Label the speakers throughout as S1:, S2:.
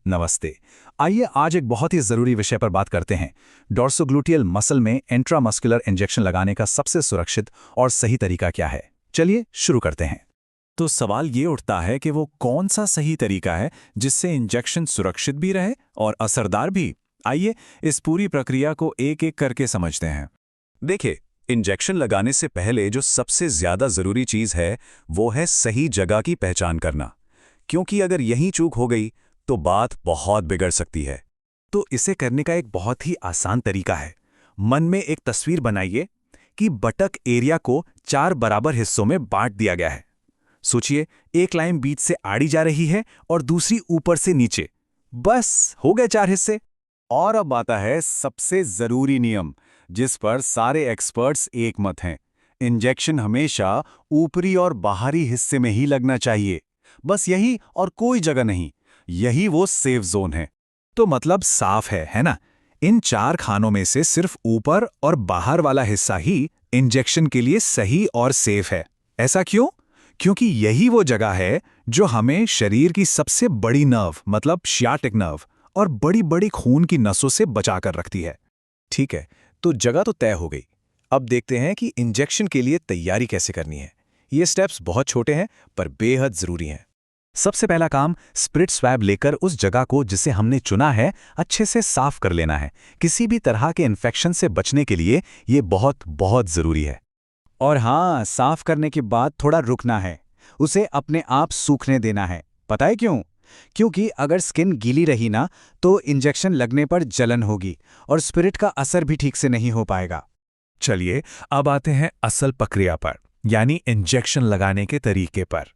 S1: नमस्ते। आइए आज एक बहुत ही ज़रूरी विषय पर बात करते हैं। डॉर्सोग्लूटियल मसल में इंट्रामस्कुलर इंजेक्शन लगाने का सबसे सुरक्षित और सही तरीका क्या है? चलिए शुरू करते हैं। तो सवाल ये उठता है कि वो कौन सा सही तरीका है जिससे इंजेक्शन सुरक्षित भी रहे और असरदार भी। आइए इस पूरी प्रक्रिया को एक एक करके समझते हैं। देखिए, इंजेक्शन लगाने से पहले जो सबसे ज़्यादा ज़रूरी चीज़ है वो है सही जगह की पहचान करना, क्योंकि अगर यहीं चूक हो गई तो बात बहुत बिगड़ सकती है। तो इसे करने का एक बहुत ही आसान तरीका है। मन में एक तस्वीर बनाइए कि बटक एरिया को 4 बराबर हिस्सों में बांट दिया गया है। सोचिए, एक लाइन बीच से आड़ी जा रही है और दूसरी ऊपर से नीचे। बस हो गए 4 हिस्से। और अब आता है सबसे ज़रूरी नियम, जिस पर सारे एक्सपर्ट्स एक मत हैं। इंजेक्शन हमेशा ऊपरी और बाहरी हिस्से में ही लगना चाहिए। बस यही और कोई जगह नहीं। यही वो सेफ जोन है। तो मतलब साफ है ना? इन 4 खानों में से सिर्फ ऊपर और बाहर वाला हिस्सा ही इंजेक्शन के लिए सही और सेफ है। ऐसा क्यों? क्योंकि यही वो जगह है जो हमें शरीर की सबसे बड़ी नर्व मतलब सियाटिक नर्व और बड़ी बड़ी खून की नसों से बचाकर रखती है। ठीक है, तो जगह तो तय हो गई। अब देखते हैं कि इंजेक्शन के लिए तैयारी कैसे करनी है। ये स्टेप्स बहुत छोटे हैं पर बेहद जरूरी हैं। सबसे पहला काम, स्पिरिट स्वैब लेकर उस जगह को जिसे हमने चुना है अच्छे से साफ कर लेना है। किसी भी तरह के इन्फेक्शन से बचने के लिए ये बहुत बहुत जरूरी है। और हाँ, साफ करने के बाद थोड़ा रुकना है। उसे अपने आप सूखने देना है। पता है क्यों? क्योंकि अगर स्किन गीली रही ना तो इंजेक्शन लगने पर जलन होगी और स्पिरिट का असर भी ठीक से नहीं हो पाएगा। चलिए अब आते हैं असल प्रक्रिया पर, यानी इंजेक्शन लगाने के तरीके पर।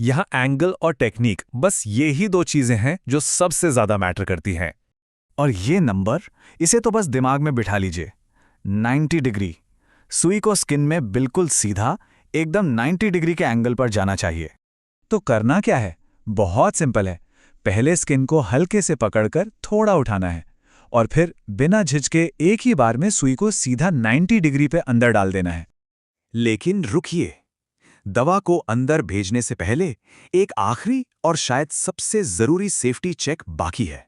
S1: यहाँ एंगल और टेक्निक, बस ये ही 2 चीजें हैं जो सबसे ज्यादा मैटर करती हैं। और ये नंबर, इसे तो बस दिमाग में बिठा लीजिए। 90 डिग्री। सुई को स्किन में बिल्कुल सीधा, एकदम 90 डिग्री के एंगल पर जाना चाहिए। तो करना क्या है? बहुत सिंपल है। पहले स्किन को हल्के से पकड़कर थोड़ा उठाना है और फिर बिना झिझके एक ही बार में सुई को सीधा 90 डिग्री पे अंदर डाल देना है। लेकिन रुकिए, दवा को अंदर भेजने से पहले एक आखिरी और शायद सबसे जरूरी सेफ्टी चेक बाकी है।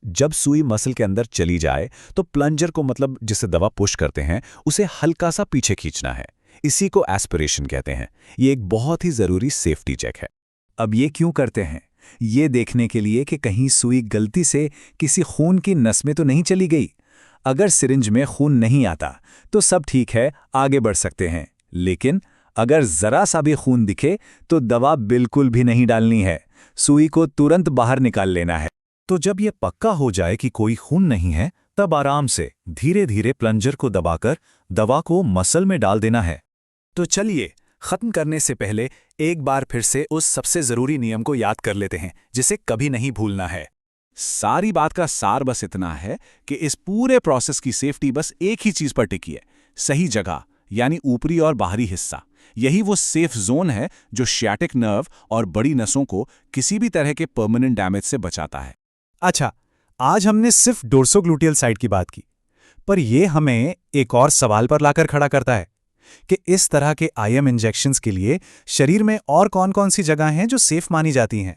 S1: जब सुई मसल के अंदर चली जाए तो प्लंजर को, मतलब जिसे दवा पुश करते हैं, उसे हल्का सा पीछे खींचना है। इसी को एस्पिरेशन कहते हैं। ये एक बहुत ही जरूरी सेफ्टी चेक है। अब ये क्यों करते हैं? ये देखने के लिए कि कहीं सुई गलती से किसी खून की नस में तो नहीं चली गई। अगर सिरिंज में खून नहीं आता तो सब ठीक है, आगे बढ़ सकते हैं। लेकिन अगर जरा सा भी खून दिखे तो दवा बिल्कुल भी नहीं डालनी है। सुई को तुरंत बाहर निकाल लेना है। तो जब यह पक्का हो जाए कि कोई खून नहीं है, तब आराम से धीरे धीरे प्लंजर को दबाकर दवा को मसल में डाल देना है। तो चलिए, खत्म करने से पहले एक बार फिर से उस सबसे जरूरी नियम को याद कर लेते हैं, जिसे कभी नहीं भूलना है। सारी बात का सार बस इतना है कि इस पूरे प्रोसेस की सेफ्टी बस एक ही चीज पर टिकी है, सही जगह, यानी ऊपरी और बाहरी हिस्सा। यही वो सेफ जोन है जो सियाटिक नर्व और बड़ी नसों को किसी भी तरह के परमानेंट डैमेज से बचाता है। अच्छा, आज हमने सिर्फ डोर्सोग्लूटियल साइड की बात की, पर यह हमें एक और सवाल पर लाकर खड़ा करता है कि इस तरह के आईएम इंजेक्शंस के लिए शरीर में और कौन-कौन सी जगह हैं जो सेफ मानी जाती हैं।